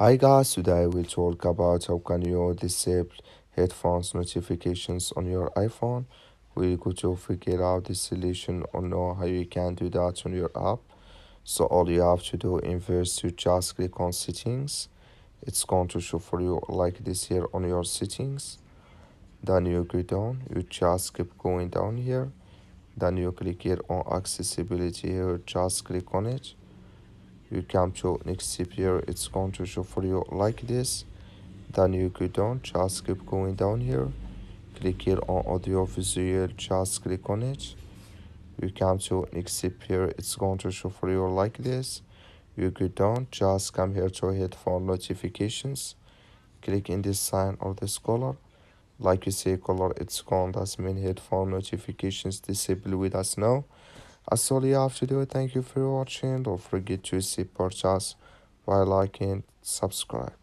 Hi guys, today we talk about how can you disable headphones notifications on your iPhone. We're going to figure out the solution or know how you can do that on your app. So all you have to do is first you just click on settings. It's going to show for you like this here on your settings. Then you go down, you just keep going down here. Then you click here on accessibility here, just click on it. You come to next step here, it's going to show for you like this. Then you go down, just keep going down here. Click here on audio visual, just click on it. You come to next step here, it's going to show for you like this. You go down, just come here to headphone notifications. Click in this sign or this color. Like you see color, it's gone. That's mean headphone notifications disable with us now. That's all you have to do. Thank you for watching. Don't forget to support us by liking, subscribe.